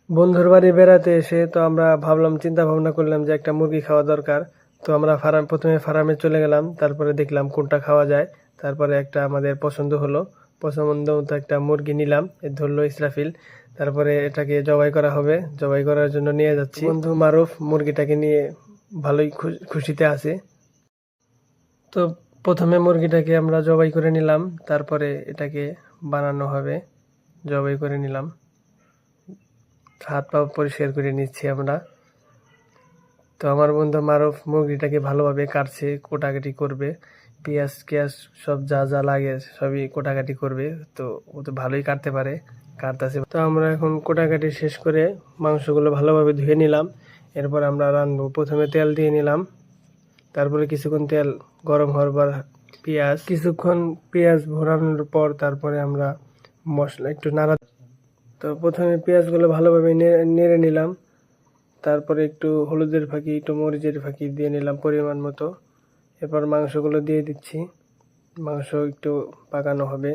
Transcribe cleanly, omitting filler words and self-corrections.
বন্ধুর বাড়ি বেড়াতে এসে তো আমরা চিন্তা ভাবনা করলাম যে একটা মুরগি খাওয়া দরকার। তো আমরা প্রথমে ফার্মে চলে গেলাম, তারপরে দেখলাম কোনটা খাওয়া যায়। তারপরে একটা আমাদের পছন্দ হলো, পছন্দ মতো একটা মুরগি নিলাম, ধরলো ইসরাফিল। তারপরে এটাকে জবাই করা হবে, জবাই করার জন্য নিয়ে যাচ্ছি। বন্ধু মারুফ মুরগিটাকে নিয়ে ভালোই খুশিতে আছে। তো প্রথমে মুরগিটাকে আমরা জবাই করে নিলাম, তারপরে এটাকে বানানো হবে। জবাই করে নিলাম, হাত পা পরিষ্কার করে নিচ্ছি আমরা। তো আমার বন্ধু মারুফ মুরগিটাকে ভালোভাবে কাটছে, কোটাকাটি করবে, পেঁয়াজ টিয়াজ সব যা যা লাগে সবই কোটাকাটি করবে। তো ও তো ভালোই কাটতে পারে, কাটতেছে। তো আমরা এখন কোটাকাটি শেষ করে মাংসগুলো ভালোভাবে ধুয়ে নিলাম। এরপর আমরা রান্নবো। প্রথমে তেল দিয়ে নিলাম, তারপরে কিছুক্ষণ তেল গরম হওয়ার পর কিছুক্ষণ পেঁয়াজ ভরানোর পর তারপরে আমরা মশলা একটু নাড়া। তো প্রথমে পেঁয়াজগুলো ভালোভাবে নেড়ে নিলাম, তারপরে একটু হলুদের ফাঁকি, একটু মরিচের ফাঁকি দিয়ে নিলাম পরিমাণ মতো। এরপর মাংসগুলো দিয়ে দিচ্ছি, মাংস একটু পাকানো হবে।